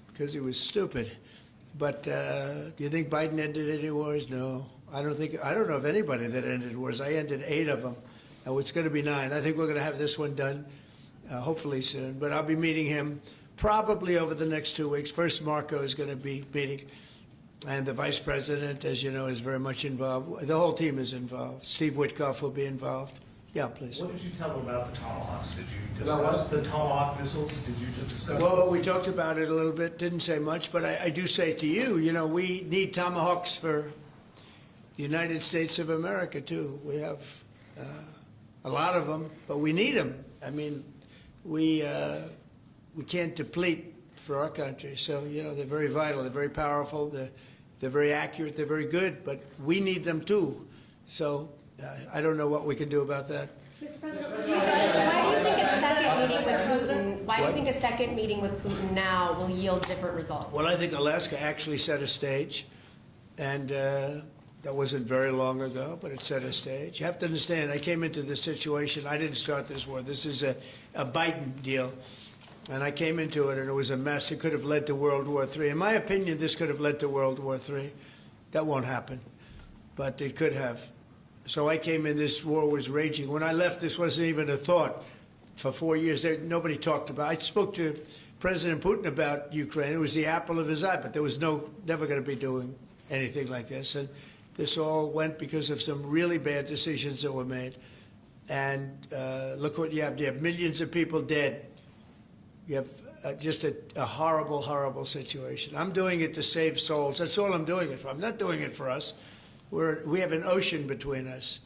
because he was stupid. But do you think Biden ended any wars? No. I don't know of anybody that ended wars. I ended 8 of them. And it's going to be 9. I think we're going to have this one done hopefully soon. But I'll be meeting him probably over the next 2 weeks. First, Marco is going to be meeting. And the vice president, as you know, is very much involved. The whole team is involved. Steve Witkoff will be involved. Yeah, please. What did you tell them about the Tomahawks? Did you About discuss what? the Tomahawk missiles? Did you discuss? Well, we talked about it a little bit. Didn't say much, but I do say to you, you know, we need Tomahawks for the United States of America, too. We have a lot of them, but we need them. I mean, we can't deplete for our country. So, you know, they're very vital. They're very powerful. They're very accurate. They're very good, but we need them, too. So I don't know what we can do about that. Mr. President, why do you think a second meeting with Putin? Why do you think a second meeting with Putin now will yield different results? Well, I think Alaska actually set a stage, and that wasn't very long ago, but it set a stage. You have to understand, I came into this situation. I didn't start this war. This is a Biden deal, and I came into it, and it was a mess. It could have led to World War III. In my opinion, this could have led to World War III. That won't happen, but it could have. So I came in, this war was raging. When I left, this wasn't even a thought. For 4 years, nobody talked about it. I spoke to President Putin about Ukraine. It was the apple of his eye, but there was never going to be doing anything like this. And this all went because of some really bad decisions that were made. And look what you have. You have millions of people dead. You have just a horrible, horrible situation. I'm doing it to save souls. That's all I'm doing it for. I'm not doing it for us. We have an ocean between us.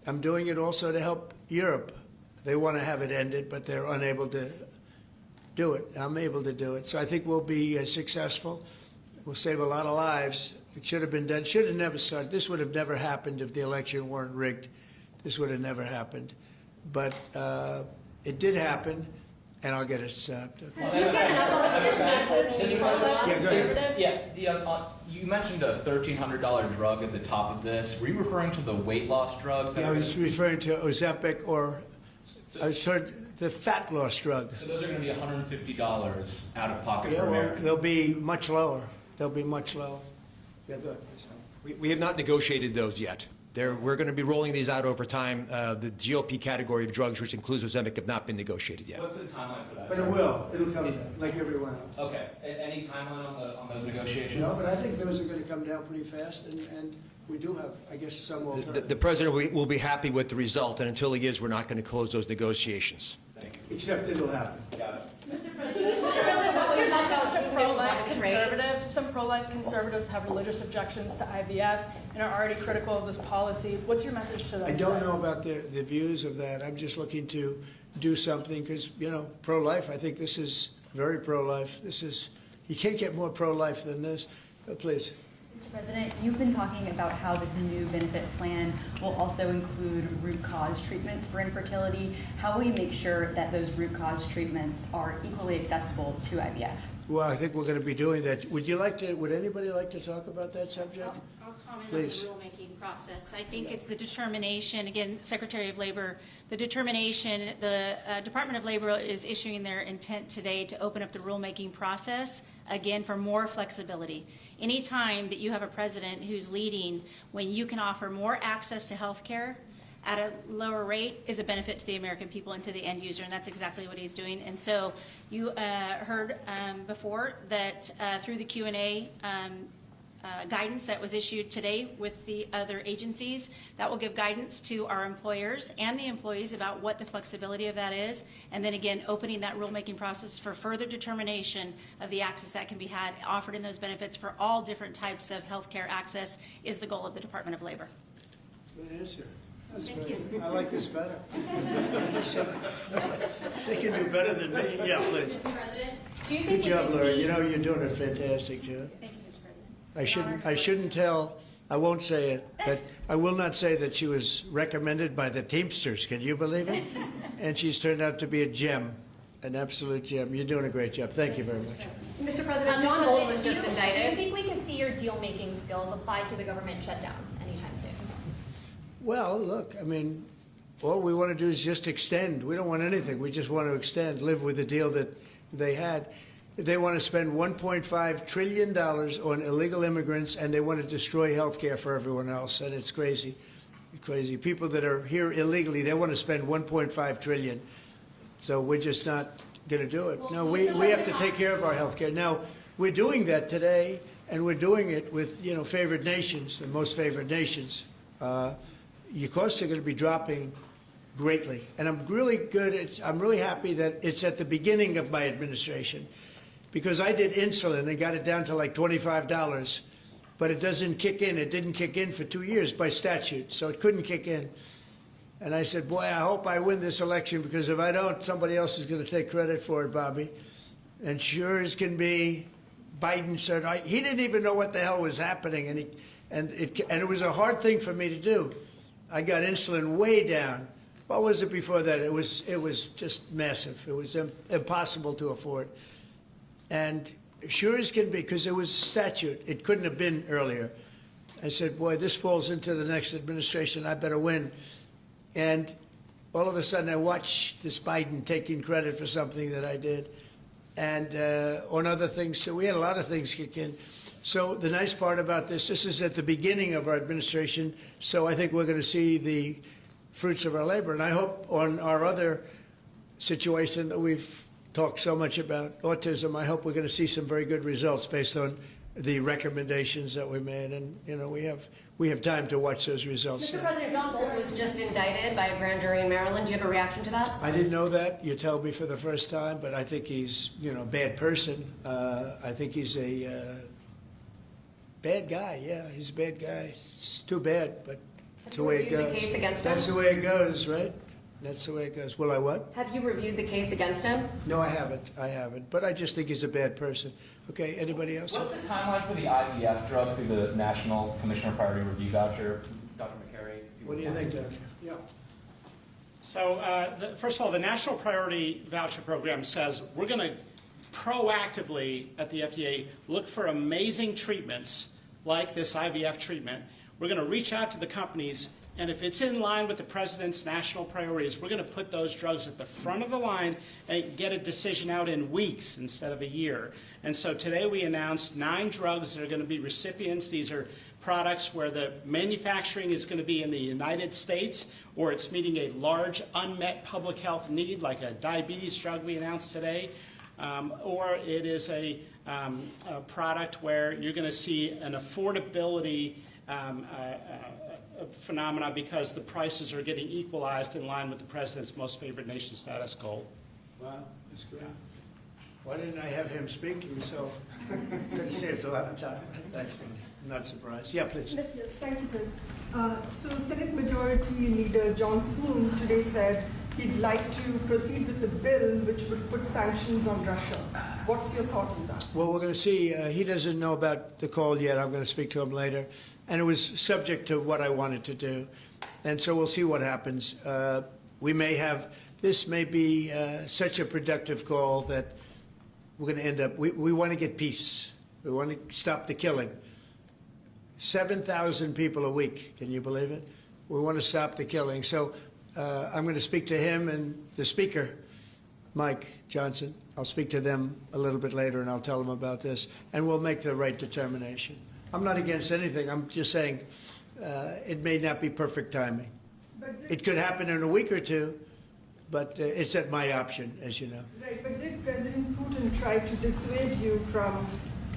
I'm doing it also to help Europe. They want to have it ended, but they're unable to do it. I'm able to do it. So I think we'll be successful. We'll save a lot of lives. It should have been done. Should have never started. This would have never happened if the election weren't rigged. This would have never happened. But it did happen, and I'll get it stopped. Okay. Did you get an updated message to pro-life Yeah, go ahead. conservatives? Yeah, you mentioned a $1,300 drug at the top of this. Were you referring to the weight loss drugs? Yeah, I was referring to Ozempic, or I was heard the fat loss drug. So those are going to be $150 out of pocket Yeah, for well, Americans. they'll be much lower. They'll be much lower. Yeah, go ahead. We have not negotiated those yet. We're going to be rolling these out over time. The GLP category of drugs, which includes Ozempic, have not been negotiated yet. What's the timeline for that? But it will. It'll come down, like everyone else. Okay. Any timeline on those negotiations? No, but I think those are going to come down pretty fast, and we do have, I guess, some alternative. The president will be happy with the result, and until he is, we're not going to close those negotiations. Thank you. Except it'll happen. Got it. Mr. President, what's your message to pro-life conservatives? Some pro-life conservatives have religious objections to IVF and are already critical of this policy. What's your message to them? I don't know about the views of that. I'm just looking to do something because, you know, pro-life, I think this is very pro-life. You can't get more pro-life than this. Please. Mr. President, you've been talking about how this new benefit plan will also include root cause treatments for infertility. How will you make sure that those root cause treatments are equally accessible to IVF? Well, I think we're going to be doing that. Would anybody like to talk about that subject? I'll comment Please. on the rulemaking process. I think it's the determination, again, Secretary of Labor, the determination, the Department of Labor is issuing their intent today to open up the rulemaking process, again, for more flexibility. Anytime that you have a president who's leading when you can offer more access to health care at a lower rate is a benefit to the American people and to the end user, and that's exactly what he's doing. And so you heard before that through the Q&A guidance that was issued today with the other agencies, that will give guidance to our employers and the employees about what the flexibility of that is, and then again, opening that rulemaking process for further determination of the access that can be had, offered in those benefits for all different types of healthcare access is the goal of the Department of Labor. Good answer. Thank you. I like this better. They can do better than me. Yeah, please. Good job, Laura. You know, you're doing a fantastic job. Thank you, Mr. President. I shouldn't tell, I won't say it, but I will not say that she was recommended by the Teamsters. Can you believe it? And she's turned out to be a gem, an absolute gem. You're doing a great job. Thank you very much. Mr. President, John Bolton was just Do indicted. you think we can see your deal-making skills applied to the government shutdown anytime soon? Well, look, I mean, all we want to do is just extend. We don't want anything. We just want to extend, live with the deal that they had. They want to spend $1.5 trillion on illegal immigrants, and they want to destroy health care for everyone else, and it's crazy. It's crazy. People that are here illegally, they want to spend $1.5 trillion. So we're just not going to do it. No, we have to take care of our health care. Now, we're doing that today, and we're doing it with, favored nations, the most favored nations. Your costs are going to be dropping greatly. And I'm really I'm really happy that it's at the beginning of my administration, because I did insulin and got it down to like $25, but it doesn't kick in. It didn't kick in for 2 years by statute, so it couldn't kick in. And I said, boy, I hope I win this election, because if I don't, somebody else is going to take credit for it, Bobby. And sure as can be, Biden said, he didn't even know what the hell was happening, and it was a hard thing for me to do. I got insulin way down. What was it before that? It was just massive. It was impossible to afford. And sure as can be, because it was statute, it couldn't have been earlier. I said, boy, this falls into the next administration. I better win. And all of a sudden, I watch this Biden taking credit for something that I did, and on other things too. We had a lot of things kick in. So the nice part about this is at the beginning of our administration, so I think we're going to see the fruits of our labor. And I hope on our other situation that we've talked so much about, autism, I hope we're going to see some very good results based on the recommendations that we made. And, we have time to watch those results. Mr. President, John Bolton was just indicted by a grand jury in Maryland. Do you have a reaction to that? I didn't know that. You tell me for the first time, but I think he's, a bad person. I think he's a bad guy. Yeah, he's a bad guy. It's too bad, but that's the way it goes. The case against him? That's the way it goes, right? That's the way it goes. Will I what? Have you reviewed the case against him? No, I haven't. But I just think he's a bad person. Okay, anybody else? What's the timeline for the IVF drug through the National Commissioner Priority Review Voucher? Dr. McCary? What do you think, Doctor? Yeah. So, first of all, the National Priority Voucher Program says we're going to proactively at the FDA look for amazing treatments like this IVF treatment. We're going to reach out to the companies, and if it's in line with the president's national priorities, we're going to put those drugs at the front of the line and get a decision out in weeks instead of a year. And so today we announced 9 drugs that are going to be recipients. These are products where the manufacturing is going to be in the United States, or it's meeting a large unmet public health need, like a diabetes drug we announced today, or it is a product where you're going to see an affordability phenomena because the prices are getting equalized in line with the president's most favored nation status goal. Wow, that's great. Why didn't I have him speaking? So could have saved a lot of time. Thanks, man. I'm not surprised. Yeah, please. Yes, thank you, President. So Senate Majority Leader John Thune today said he'd like to proceed with the bill which would put sanctions on Russia. What's your thought on that? Well, we're going to see. He doesn't know about the call yet. I'm going to speak to him later. And it was subject to what I wanted to do. And so we'll see what happens. We may have, this may be such a productive call that we're going to end up, we want to get peace. We want to stop the killing. 7,000 people a week. Can you believe it? We want to stop the killing. So I'm going to speak to him and the speaker, Mike Johnson. I'll speak to them a little bit later, and I'll tell them about this, and we'll make the right determination. I'm not against anything. I'm just saying it may not be perfect timing. It could happen in a week or two, but it's at my option, as you know. Right, but did President Putin try to dissuade you from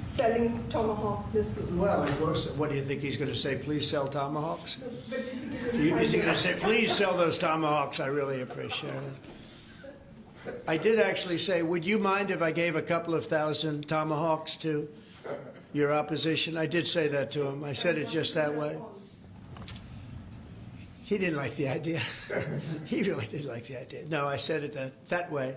selling Tomahawk missiles? Well, of course. What do you think he's going to say? Please sell Tomahawks? But Is he going to say, please sell those Tomahawks? I really appreciate it. I did actually say, would you mind if I gave a couple of thousand Tomahawks to your opposition? I did say that to him. I said it just that way. He didn't like the idea. He really did like the idea. No, I said it that way.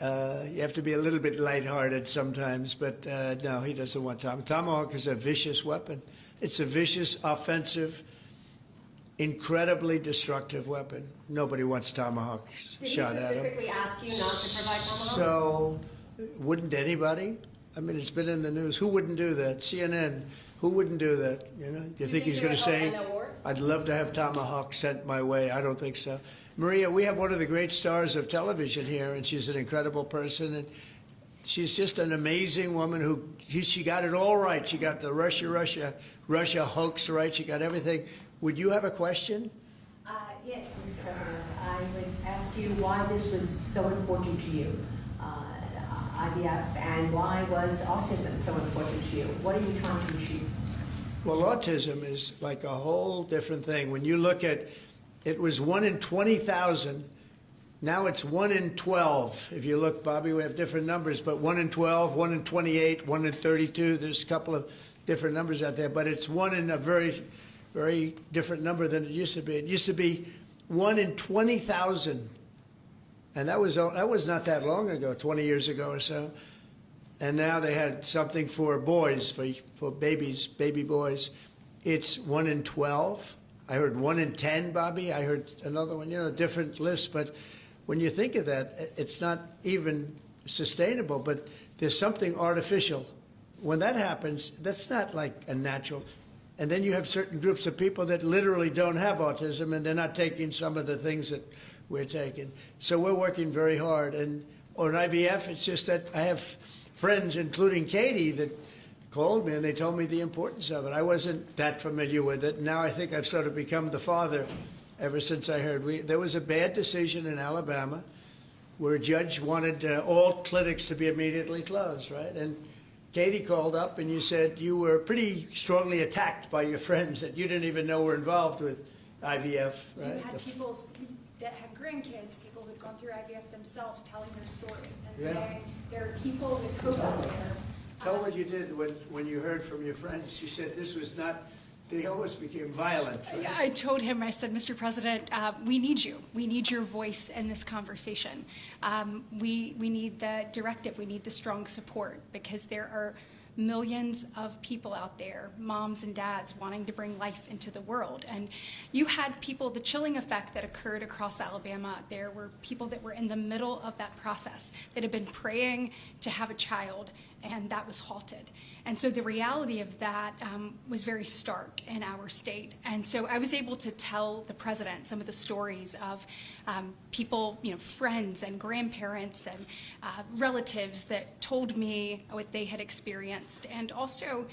You have to be a little bit lighthearted sometimes, but no, he doesn't want Tomahawk is a vicious weapon. It's a vicious, offensive, incredibly destructive weapon. Nobody wants Tomahawk shot at them. Did he specifically ask you not to provide Tomahawks? So, wouldn't anybody? I mean, it's been in the news. Who wouldn't do that? CNN. Who wouldn't do that? You know? Do you think he's going to say, "I'd love to have Tomahawk sent my way"? I don't think so. Maria, we have one of the great stars of television here, and she's an incredible person, and she's just an amazing woman who she got it all right. She got the Russia hoax right. She got everything. Would you have a question? Yes, Mr. President. I would ask you why this was so important to you, IVF, and why was autism so important to you? What are you trying to achieve? Well, autism is like a whole different thing. When you look at, it was 1 in 20,000. Now it's 1 in 12. If you look, Bobby, we have different numbers, but 1 in 12, 1 in 28, 1 in 32. There's a couple of different numbers out there, but it's 1 in a very, very different number than it used to be. It used to be 1 in 20,000. And that was not that long ago, 20 years ago or so. And now they had something for boys, for babies, baby boys. It's 1 in 12. I heard 1 in 10, Bobby. I heard another one, different lists. But when you think of that, it's not even sustainable, but there's something artificial. When that happens, that's not like a natural. And then you have certain groups of people that literally don't have autism, and they're not taking some of the things that we're taking. So we're working very hard. And on IVF, it's just that I have friends, including Katie, that called me and they told me the importance of it. I wasn't that familiar with it. Now I think I've sort of become the father ever since I heard. There was a bad decision in Alabama where a judge wanted all clinics to be immediately closed, right? And Katie called up and you said you were pretty strongly attacked by your friends that you didn't even know were involved with IVF, right? You had people that had grandkids, people who'd gone through IVF themselves, telling their story and saying there are people that cope out there. Tell what you did when you heard from your friends. You said this was not, they almost became violent. Right? I told him, I said, Mr. President, we need you. We need your voice in this conversation. We need the directive. We need the strong support because there are millions of people out there, moms and dads, wanting to bring life into the world. And you had people, the chilling effect that occurred across Alabama, there were people that were in the middle of that process that had been praying to have a child, and that was halted. And so the reality of that was very stark in our state. And so I was able to tell the president some of the stories of people, friends and grandparents and relatives that told me what they had experienced and also,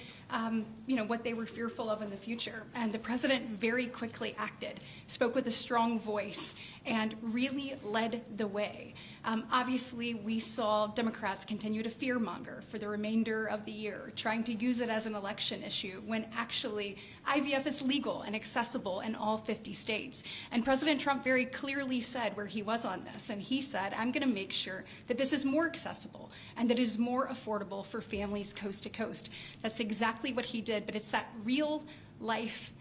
what they were fearful of in the future. And the president very quickly acted, spoke with a strong voice, and really led the way. Obviously, we saw Democrats continue to fearmonger for the remainder of the year, trying to use it as an election issue when actually IVF is legal and accessible in all 50 states. And President Trump very clearly said where he was on this, and he said, I'm going to make sure that this is more accessible and that it is more affordable for families coast to coast. That's exactly what he did, but it's that real life,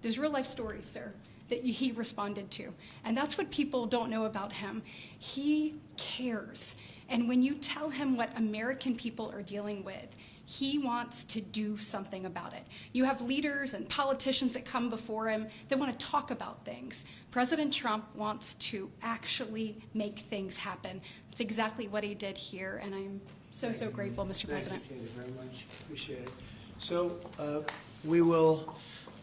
there's real life stories, sir, that he responded to. And that's what people don't know about him. He cares. And when you tell him what American people are dealing with, he wants to do something about it. You have leaders and politicians that come before him that want to talk about things. President Trump wants to actually make things happen. That's exactly what he did here, and I'm so, so grateful, Mr. President. Thank you, Katie, very much. Appreciate it. So we will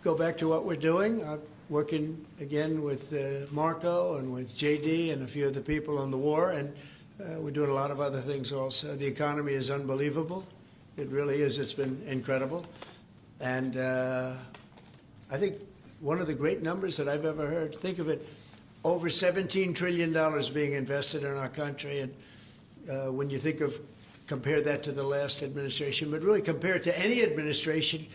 go back to what we're doing. Working again with Marco and with JD and a few of the people on the war, and we're doing a lot of other things also. The economy is unbelievable. It really is. It's been incredible. And I think one of the great numbers that I've ever heard, think of it, over $17 trillion being invested in our country. And when you think of, compare that to the last administration, but really compare it to any administration,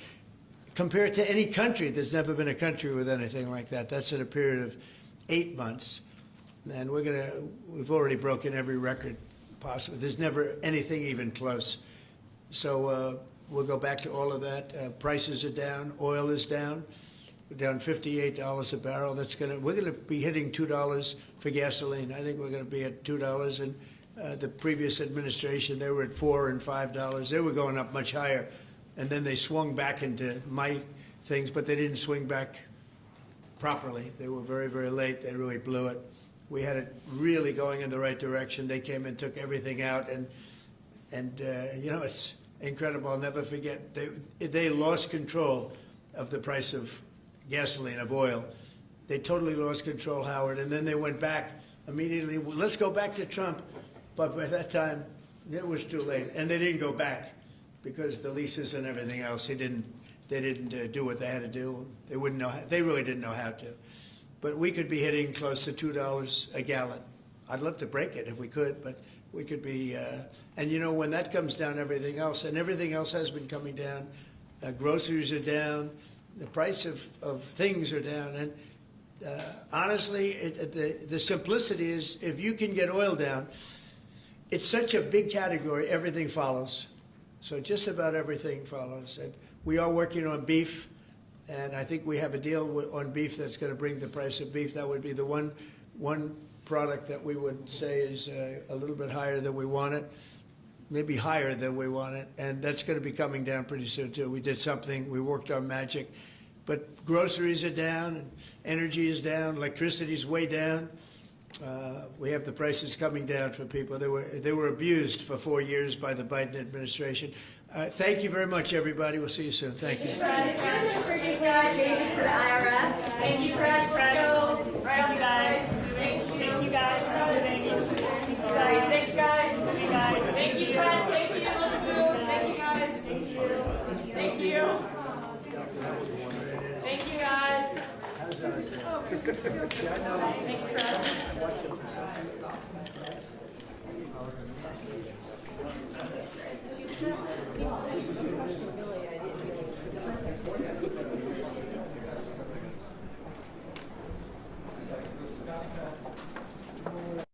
compare it to any country. There's never been a country with anything like that. That's in a period of 8 months. And we've already broken every record possible. There's never anything even close. So we'll go back to all of that. Prices are down. Oil is down. We're down $58 a barrel. We're going to be hitting $2 for gasoline. I think we're going to be at $2. And the previous administration, they were at $4 and $5. They were going up much higher. And then they swung back into my things, but they didn't swing back properly. They were very, very late. They really blew it. We had it really going in the right direction. They came and took everything out, and you know, it's incredible. I'll never forget. They lost control of the price of gasoline, of oil. They totally lost control, Howard, and then they went back immediately. Well, let's go back to Trump. But by that time, it was too late, and they didn't go back because the leases and everything else. They didn't do what they had to do. They wouldn't know. They really didn't know how to. But we could be hitting close to $2 a gallon. I'd love to break it if we could, but we could be. And you know, when that comes down, everything else has been coming down. Groceries are down. The price of things are down. And honestly, the simplicity is if you can get oil down, it's such a big category, everything follows. So just about everything follows. And we are working on beef, and I think we have a deal on beef that's going to bring the price of beef. That would be the one product that we would say is a little bit higher than we want it, maybe higher than we want it, and that's going to be coming down pretty soon too. We did something, we worked our magic, but groceries are down, and energy is down, electricity is way down. We have the prices coming down for people. They were abused for 4 years by the Biden administration. Thank you very much, everybody. We'll see you soon. Thank you. Changes to the IRS. Thank you, press. Let's go. Right on, guys. Thank you, guys. Thank you. Thanks, guys. Thank you, guys. Thank you, press. Thank you. Thank you, guys. Thank you. Thank you. Thank you, guys. Thanks,